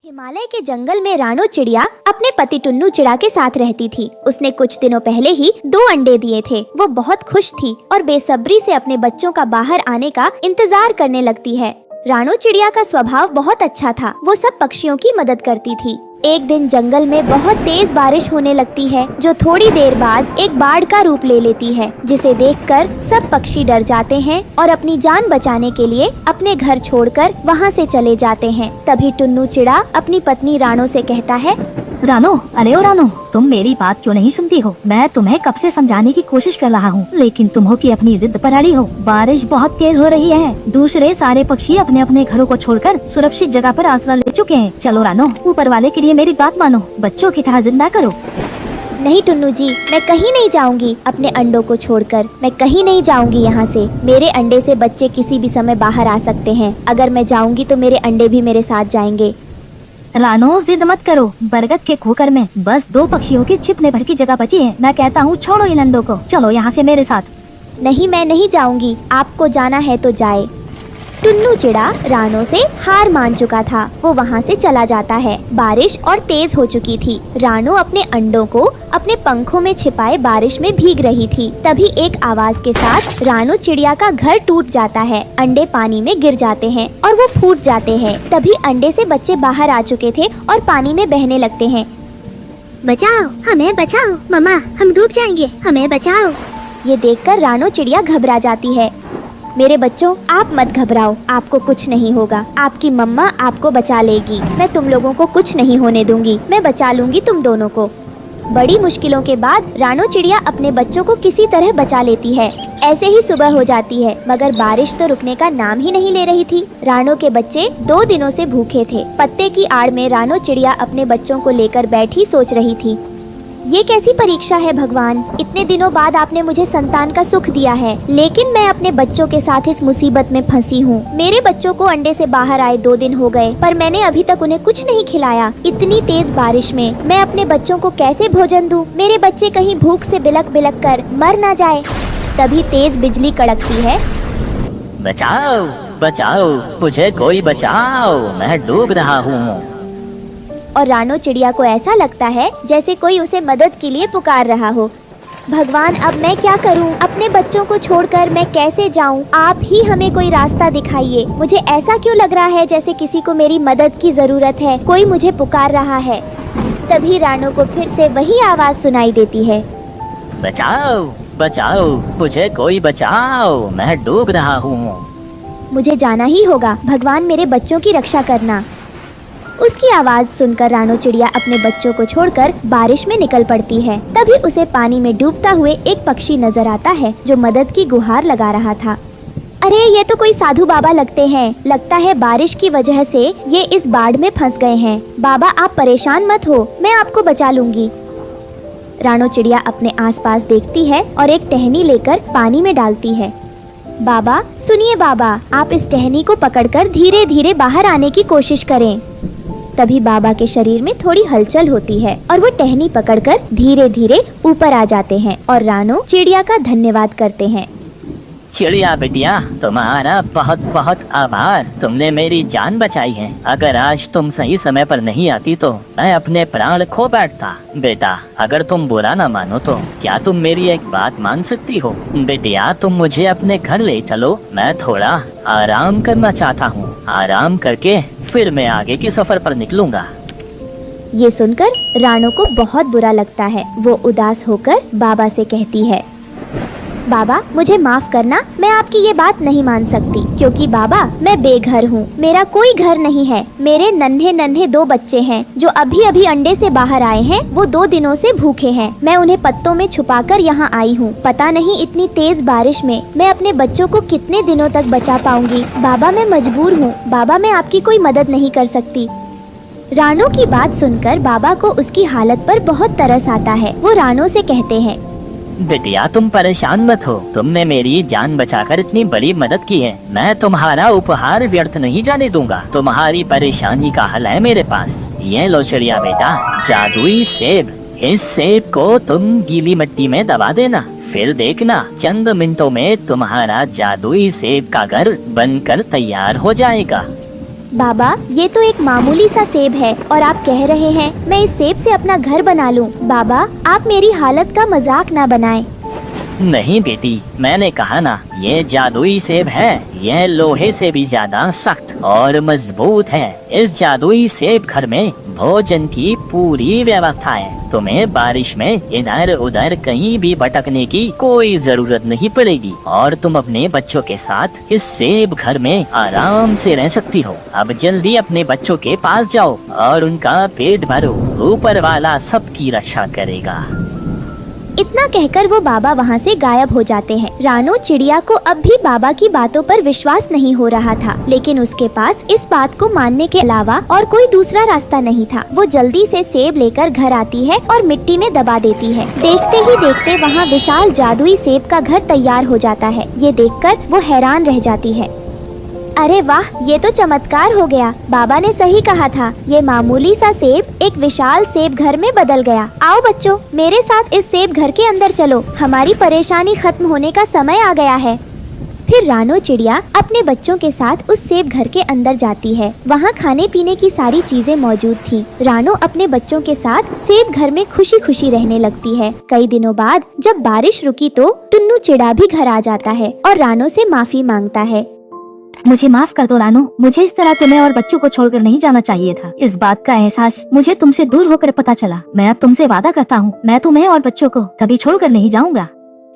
हिमालय के जंगल में रानो चिड़िया अपने पति टुन्नू चिड़ा के साथ रहती थी। उसने कुछ दिनों पहले ही 2 अंडे दिए थे। वो बहुत खुश थी और बेसब्री से अपने बच्चों का बाहर आने का इंतजार करने लगती है। रानो चिड़िया का स्वभाव बहुत अच्छा था। वो सब पक्षियों की मदद करती थी। एक दिन जंगल में बहुत तेज बारिश होने लगती है, जो थोड़ी देर बाद एक बाढ़ का रूप ले लेती है, जिसे देखकर सब पक्षी डर जाते हैं और अपनी जान बचाने के लिए अपने घर छोड़कर वहां से चले जाते हैं। तभी टुन्नू चिड़ा अपनी पत्नी रानो से कहता है, रानो, अरे ओ रानो, तुम मेरी बात क्यों नहीं सुनती हो? मैं तुम्हें कब से समझाने की कोशिश कर रहा हूँ, लेकिन तुम हो कि अपनी जिद पर अड़ी हो। बारिश बहुत तेज हो रही है। दूसरे सारे पक्षी अपने अपने घरों को छोड़कर सुरक्षित जगह पर आसरा ले चुके हैं। चलो रानो, ऊपर वाले के लिए मेरी बात मानो, बच्चों की तरह जिंदा करो। नहीं टुन्नू जी, मैं कहीं नहीं जाऊंगी। अपने अंडों को छोड़कर मैं कहीं नहीं जाऊंगी यहाँ से। मेरे अंडे से बच्चे किसी भी समय बाहर आ सकते हैं। अगर मैं जाऊंगी तो मेरे अंडे भी मेरे साथ जाएंगे। रानो, जिद मत करो। बरगद के खोकर में बस 2 पक्षियों की छिपने भर की जगह बची है। मैं कहता हूँ छोड़ो इन अंडों को, चलो यहाँ से मेरे साथ। नहीं, मैं नहीं जाऊंगी। आपको जाना है तो जाए। टुन्नू चिड़ा रानो से हार मान चुका था। वो वहाँ से चला जाता है। बारिश और तेज हो चुकी थी। रानो अपने अंडों को अपने पंखों में छिपाए बारिश में भीग रही थी। तभी एक आवाज के साथ रानो चिड़िया का घर टूट जाता है। अंडे पानी में गिर जाते हैं और वो फूट जाते हैं। तभी अंडे से बच्चे बाहर आ चुके थे और पानी में बहने लगते हैं। बचाओ, हमें बचाओ, मम्मा, हम डूब जाएंगे, हमें बचाओ। ये देखकर रानो चिड़िया घबरा जाती है। मेरे बच्चों, आप मत घबराओ, आपको कुछ नहीं होगा। आपकी मम्मा आपको बचा लेगी। मैं तुम लोगों को कुछ नहीं होने दूंगी। मैं बचा लूंगी तुम दोनों को। बड़ी मुश्किलों के बाद रानो चिड़िया अपने बच्चों को किसी तरह बचा लेती है। ऐसे ही सुबह हो जाती है, मगर बारिश तो रुकने का नाम ही नहीं ले रही थी। रानो के बच्चे 2 दिनों से भूखे थे। पत्ते की आड़ में रानो चिड़िया अपने बच्चों को लेकर बैठी सोच रही थी, ये कैसी परीक्षा है भगवान। इतने दिनों बाद आपने मुझे संतान का सुख दिया है, लेकिन मैं अपने बच्चों के साथ इस मुसीबत में फंसी हूँ। मेरे बच्चों को अंडे से बाहर आए 2 दिन हो गए, पर मैंने अभी तक उन्हें कुछ नहीं खिलाया। इतनी तेज बारिश में मैं अपने बच्चों को कैसे भोजन दूँ? मेरे बच्चे कहीं भूख से बिलक बिलक कर मर ना जाए। तभी तेज बिजली कड़कती है। बचाओ, बचाओ, मुझे कोई बचाओ, मैं डूब रहा हूँ। और रानो चिड़िया को ऐसा लगता है जैसे कोई उसे मदद के लिए पुकार रहा हो। भगवान, अब मैं क्या करूं? अपने बच्चों को छोड़कर मैं कैसे जाऊं? आप ही हमें कोई रास्ता दिखाइए। मुझे ऐसा क्यों लग रहा है जैसे किसी को मेरी मदद की जरूरत है, कोई मुझे पुकार रहा है। तभी रानो को फिर से वही आवाज सुनाई देती है, बचाओ, बचाओ, मुझे कोई बचाओ, मैं डूब रहा हूँ। मुझे जाना ही होगा। भगवान, मेरे बच्चों की रक्षा करना। उसकी आवाज सुनकर रानो चिड़िया अपने बच्चों को छोड़कर बारिश में निकल पड़ती है। तभी उसे पानी में डूबता हुए एक पक्षी नजर आता है, जो मदद की गुहार लगा रहा था। अरे, ये तो कोई साधु बाबा लगते हैं। लगता है बारिश की वजह से ये इस बाढ़ में फंस गए हैं। बाबा, आप परेशान मत हो, मैं आपको बचा लूंगी। रानो चिड़िया अपने आसपास देखती है और एक टहनी लेकर पानी में डालती है। बाबा सुनिए बाबा, आप इस टहनी को पकड़कर धीरे धीरे बाहर आने की कोशिश करें। तभी बाबा के शरीर में थोड़ी हलचल होती है और वो टहनी पकड़कर धीरे धीरे ऊपर आ जाते हैं और रानो चिड़िया का धन्यवाद करते हैं। चिड़िया बिटिया, तुम्हारा बहुत बहुत आभार। तुमने मेरी जान बचाई है। अगर आज तुम सही समय पर नहीं आती तो मैं अपने प्राण खो बैठता। बेटा, अगर तुम बुरा ना मानो तो क्या तुम मेरी एक बात मान सकती हो? बेटिया, तुम मुझे अपने घर ले चलो। मैं थोड़ा आराम करना चाहता हूँ। आराम करके फिर मैं आगे की सफर पर निकलूंगा। ये सुनकर रानो को बहुत बुरा लगता है। वो उदास होकर बाबा से कहती है, बाबा, मुझे माफ करना, मैं आपकी ये बात नहीं मान सकती, क्योंकि बाबा, मैं बेघर हूँ। मेरा कोई घर नहीं है। मेरे नन्हे नन्हे 2 बच्चे हैं, जो अभी अभी अंडे से बाहर आए हैं। वो 2 दिनों से भूखे हैं। मैं उन्हें पत्तों में छुपाकर यहाँ आई हूँ। पता नहीं इतनी तेज बारिश में मैं अपने बच्चों को कितने दिनों तक बचा पाऊंगी। बाबा, मैं मजबूर हूँ। बाबा, मैं आपकी कोई मदद नहीं कर सकती। रानो की बात सुनकर बाबा को उसकी हालत पर बहुत तरस आता है। वो रानो से कहते हैं, बेटिया, तुम परेशान मत हो। तुमने मेरी जान बचाकर इतनी बड़ी मदद की है। मैं तुम्हारा उपहार व्यर्थ नहीं जाने दूंगा। तुम्हारी परेशानी का हल है मेरे पास। ये लो चिड़िया बेटा, जादुई सेब। इस सेब को तुम गीली मिट्टी में दबा देना, फिर देखना चंद मिनटों में तुम्हारा जादुई सेब का घर बनकर तैयार हो जाएगा। बाबा, ये तो एक मामूली सा सेब है और आप कह रहे हैं मैं इस सेब से अपना घर बना लूं। बाबा, आप मेरी हालत का मजाक ना बनाएं। नहीं बेटी, मैंने कहा ना, ये जादुई सेब है। यह लोहे से भी ज्यादा सख्त और मजबूत है। इस जादुई सेब घर में भोजन की पूरी व्यवस्था है। तुम्हें बारिश में इधर उधर कहीं भी भटकने की कोई जरूरत नहीं पड़ेगी और तुम अपने बच्चों के साथ इस सेब घर में आराम से रह सकती हो। अब जल्दी अपने बच्चों के पास जाओ और उनका पेट भरो। ऊपर वाला सबकी रक्षा करेगा। इतना कहकर वो बाबा वहाँ से गायब हो जाते हैं। रानो चिड़िया को अब भी बाबा की बातों पर विश्वास नहीं हो रहा था, लेकिन उसके पास इस बात को मानने के अलावा और कोई दूसरा रास्ता नहीं था। वो जल्दी से सेब लेकर घर आती है और मिट्टी में दबा देती है। देखते ही देखते वहाँ विशाल जादुई सेब का घर तैयार हो जाता है। ये देखकर वो हैरान रह जाती है। अरे वाह, ये तो चमत्कार हो गया। बाबा ने सही कहा था, ये मामूली सा सेब एक विशाल सेब घर में बदल गया। आओ बच्चों, मेरे साथ इस सेब घर के अंदर चलो। हमारी परेशानी खत्म होने का समय आ गया है। फिर रानो चिड़िया अपने बच्चों के साथ उस सेब घर के अंदर जाती है। वहाँ खाने पीने की सारी चीजें मौजूद थी। रानो अपने बच्चों के साथ सेब घर में खुशी खुशी रहने लगती है। कई दिनों बाद जब बारिश रुकी तो टुन्नू चिड़ा भी घर आ जाता है और रानो से माफी मांगता है। मुझे माफ कर दो रानो, मुझे इस तरह तुम्हें और बच्चों को छोड़कर नहीं जाना चाहिए था। इस बात का एहसास मुझे तुमसे दूर होकर पता चला। मैं अब तुमसे वादा करता हूँ, मैं तुम्हें और बच्चों को कभी छोड़कर नहीं जाऊँगा।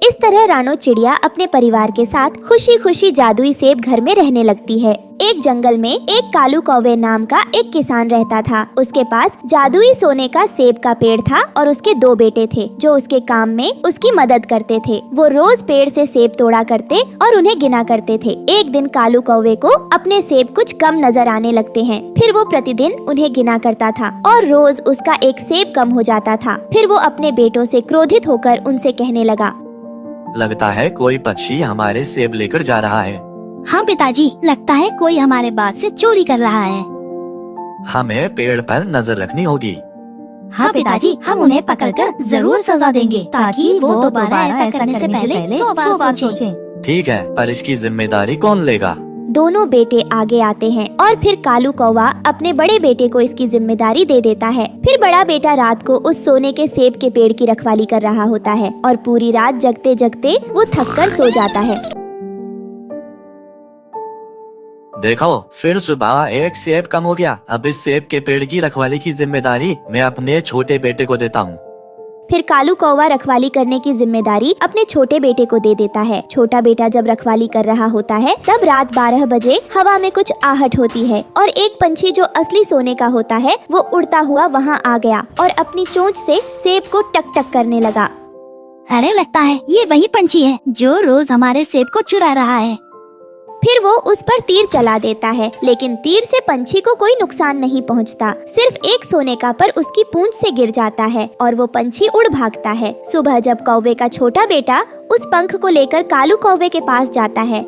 इस तरह रानो चिड़िया अपने परिवार के साथ खुशी खुशी जादुई सेब घर में रहने लगती है। एक जंगल में एक कालू कौवे नाम का एक किसान रहता था। उसके पास जादुई सोने का सेब का पेड़ था और उसके 2 बेटे थे जो उसके काम में उसकी मदद करते थे। वो रोज पेड़ से सेब तोड़ा करते और उन्हें गिना करते थे। एक दिन कालू कौवे को अपने सेब कुछ कम नजर आने लगते हैं। फिर वो प्रतिदिन उन्हें गिना करता था और रोज उसका एक सेब कम हो जाता था। फिर वो अपने बेटों से क्रोधित होकर उनसे कहने लगा, लगता है कोई पक्षी हमारे सेब लेकर जा रहा है। हाँ पिताजी, लगता है कोई हमारे बाग से चोरी कर रहा है। हमें पेड़ पर नजर रखनी होगी। हाँ पिताजी, हम उन्हें पकड़कर जरूर सजा देंगे ताकि वो दोबारा ऐसा करने से पहले 100 बार सोचें। ठीक है, पर इसकी जिम्मेदारी कौन लेगा? दोनों बेटे आगे आते हैं और फिर कालू कौवा अपने बड़े बेटे को इसकी जिम्मेदारी दे देता है। फिर बड़ा बेटा रात को उस सोने के सेब के पेड़ की रखवाली कर रहा होता है और पूरी रात जगते जगते वो थककर सो जाता है। देखो, फिर सुबह एक सेब कम हो गया। अब इस सेब के पेड़ की रखवाली की जिम्मेदारी मैं अपने छोटे बेटे को देता हूँ। फिर कालू कौवा रखवाली करने की जिम्मेदारी अपने छोटे बेटे को दे देता है। छोटा बेटा जब रखवाली कर रहा होता है तब रात 12 बजे हवा में कुछ आहट होती है और एक पंछी जो असली सोने का होता है वो उड़ता हुआ वहाँ आ गया और अपनी चोंच से सेब को टक टक करने लगा। अरे लगता है ये वही पंछी है जो रोज हमारे सेब को चुरा रहा है। फिर वो उस पर तीर चला देता है, लेकिन तीर से पंछी को कोई नुकसान नहीं पहुंचता। सिर्फ एक सोने का पर उसकी पूंछ से गिर जाता है और वो पंछी उड़ भागता है। सुबह जब कौवे का छोटा बेटा उस पंख को लेकर कालू कौवे के पास जाता है।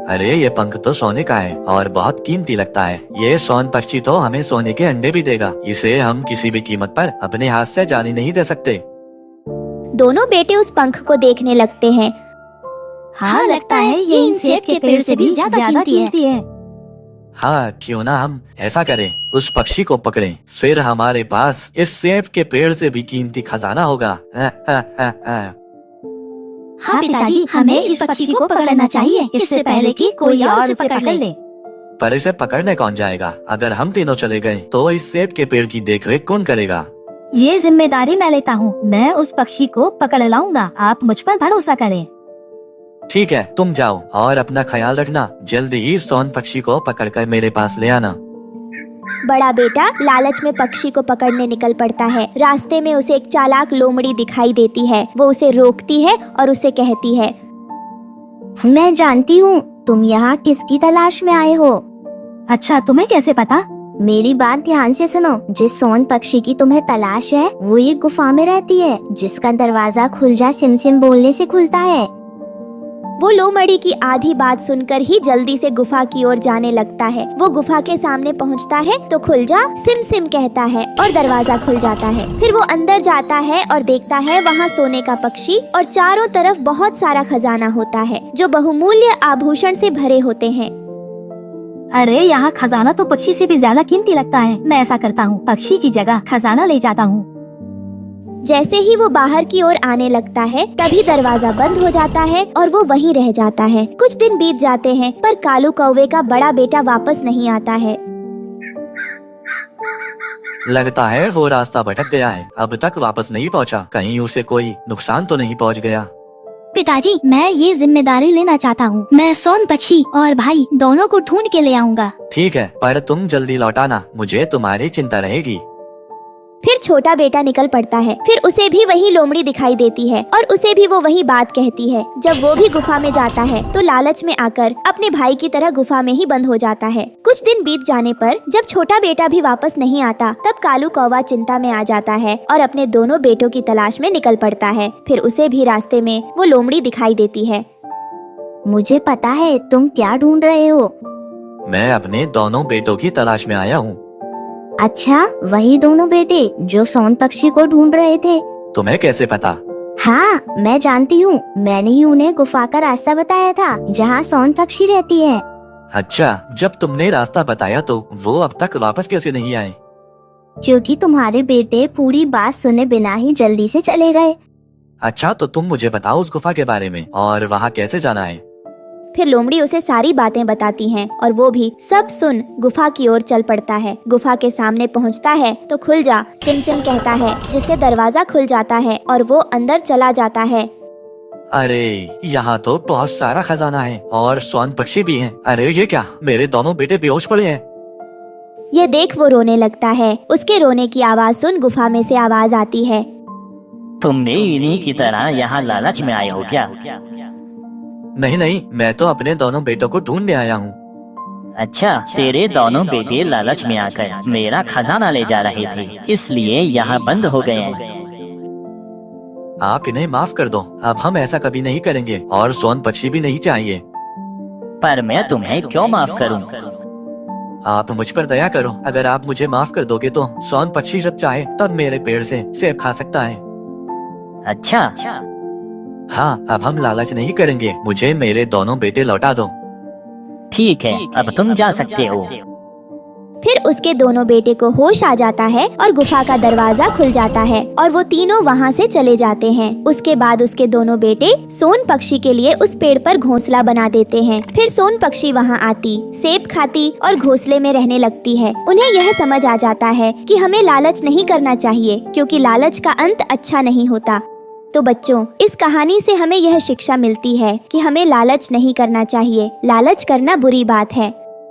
अरे ये पंख तो सोने का है और बहुत कीमती लगता है। ये सोन पक्षी तो हमें सोने के अंडे भी देगा। इसे हम किसी भी कीमत पर अपने हाथ से जाने नहीं दे सकते। दोनों बेटे उस पंख को देखने लगते हैं। हाँ, लगता है ये इन सेब के पेड़ से भी ज्यादा कीमती है। हाँ, क्यों ना हम ऐसा करें, उस पक्षी को पकड़ें, फिर हमारे पास इस सेब के पेड़ से भी कीमती खजाना होगा। हाँ पिताजी, हमें इस पक्षी को पकड़ना चाहिए इससे पहले कि कोई और उसे पकड़ ले। पर इसे पकड़ने कौन जाएगा? अगर हम तीनों चले गए तो इस सेब के पेड़ की देखरेख कौन करेगा? ये जिम्मेदारी मैं लेता हूँ। मैं उस पक्षी को पकड़ लाऊंगा, आप मुझ पर भरोसा करें। ठीक है, तुम जाओ और अपना ख्याल रखना। जल्दी ही सोन पक्षी को पकड़कर मेरे पास ले आना। बड़ा बेटा लालच में पक्षी को पकड़ने निकल पड़ता है। रास्ते में उसे एक चालाक लोमड़ी दिखाई देती है। वो उसे रोकती है और उसे कहती है, मैं जानती हूँ तुम यहाँ किसकी तलाश में आए हो। अच्छा, तुम्हें कैसे पता? मेरी बात ध्यान से सुनो। जिस सोन पक्षी की तुम्हें तलाश है वो एक गुफा में रहती है जिसका दरवाजा खुलजा सिम सिम बोलने से खुलता है। वो लोमड़ी की आधी बात सुनकर ही जल्दी से गुफा की ओर जाने लगता है। वो गुफा के सामने पहुंचता है तो खुल जा सिम सिम कहता है और दरवाजा खुल जाता है। फिर वो अंदर जाता है और देखता है वहाँ सोने का पक्षी और चारों तरफ बहुत सारा खजाना होता है जो बहुमूल्य आभूषण से भरे होते हैं। अरे यहाँ खजाना तो पक्षी से भी ज्यादा कीमती लगता है। मैं ऐसा करता हूँ, पक्षी की जगह खजाना ले जाता हूँ। जैसे ही वो बाहर की ओर आने लगता है तभी दरवाजा बंद हो जाता है और वो वहीं रह जाता है। कुछ दिन बीत जाते हैं पर कालू कौवे का बड़ा बेटा वापस नहीं आता है। लगता है वो रास्ता भटक गया है, अब तक वापस नहीं पहुंचा। कहीं उसे कोई नुकसान तो नहीं पहुंच गया। पिताजी, मैं ये जिम्मेदारी लेना चाहता हूँ। मैं सोन पक्षी और भाई दोनों को ढूंढ के ले आऊंगा। ठीक है, पर तुम जल्दी लौटाना, मुझे तुम्हारी चिंता रहेगी। फिर छोटा बेटा निकल पड़ता है। फिर उसे भी वही लोमड़ी दिखाई देती है और उसे भी वो वही बात कहती है। जब वो भी गुफा में जाता है तो लालच में आकर अपने भाई की तरह गुफा में ही बंद हो जाता है। कुछ दिन बीत जाने पर जब छोटा बेटा भी वापस नहीं आता तब कालू कौवा चिंता में आ जाता है और अपने दोनों बेटों की तलाश में निकल पड़ता है। फिर उसे भी रास्ते में वो लोमड़ी दिखाई देती है। मुझे पता है तुम क्या ढूंढ रहे हो। मैं अपने दोनों बेटों की तलाश में आया हूँ। अच्छा, वही दोनों बेटे जो सोन पक्षी को ढूंढ रहे थे। तुम्हें कैसे पता? हाँ, मैं जानती हूँ। मैंने ही उन्हें गुफा का रास्ता बताया था जहाँ सोन पक्षी रहती है। अच्छा, जब तुमने रास्ता बताया तो वो अब तक वापस कैसे नहीं आए? क्योंकि तुम्हारे बेटे पूरी बात सुने बिना ही जल्दी से चले गए। अच्छा, तो तुम मुझे बताओ उस गुफा के बारे में और वहाँ कैसे जाना है। फिर लोमड़ी उसे सारी बातें बताती हैं और वो भी सब सुन गुफा की ओर चल पड़ता है। गुफा के सामने पहुंचता है तो खुल जा सिम सिम कहता है, जिससे दरवाजा खुल जाता है और वो अंदर चला जाता है। अरे, यहाँ तो बहुत सारा खजाना है और सोन पक्षी भी हैं। अरे ये क्या, मेरे दोनों बेटे बेहोश पड़े हैं। ये देख वो रोने लगता है। उसके रोने की आवाज सुन गुफा में से आवाज आती है, तुम भी इन्हीं की तरह यहाँ लालच में आए हो क्या? नहीं नहीं, मैं तो अपने दोनों बेटों को ढूंढने आया हूँ। अच्छा, तेरे दोनों बेटे लालच में आकर मेरा खजाना ले जा रहे थे, इसलिए यहाँ बंद हो गए हैं। आप इन्हें माफ कर दो, अब हम ऐसा कभी नहीं करेंगे और सोन पक्षी भी नहीं चाहिए। पर मैं तुम्हें क्यों माफ करूं? आप मुझ पर दया करो। अगर आप मुझे माफ कर दोगे तो सोन पक्षी जब चाहे तब मेरे पेड़ से सेब खा सकता है। अच्छा, हाँ, अब हम लालच नहीं करेंगे। मुझे मेरे दोनों बेटे लौटा दो। ठीक है, अब तुम जा सकते हो। फिर उसके दोनों बेटे को होश आ जाता है और गुफा का दरवाजा खुल जाता है और वो तीनों वहाँ से चले जाते हैं। उसके बाद उसके दोनों बेटे सोन पक्षी के लिए उस पेड़ पर घोंसला बना देते हैं। फिर सोन पक्षी वहाँ आती, सेब खाती और घोंसले में रहने लगती है। उन्हें यह समझ आ जाता है कि हमें लालच नहीं करना चाहिए, क्योंकि लालच का अंत अच्छा नहीं होता। तो बच्चों, इस कहानी से हमें यह शिक्षा मिलती है कि हमें लालच नहीं करना चाहिए। लालच करना बुरी बात है।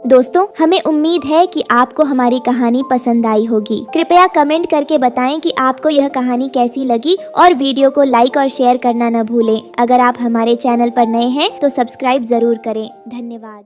दोस्तों, हमें उम्मीद है कि आपको हमारी कहानी पसंद आई होगी। कृपया कमेंट करके बताएं कि आपको यह कहानी कैसी लगी और वीडियो को लाइक और शेयर करना न भूलें। अगर आप हमारे चैनल पर नए हैं तो सब्सक्राइब जरूर करें। धन्यवाद।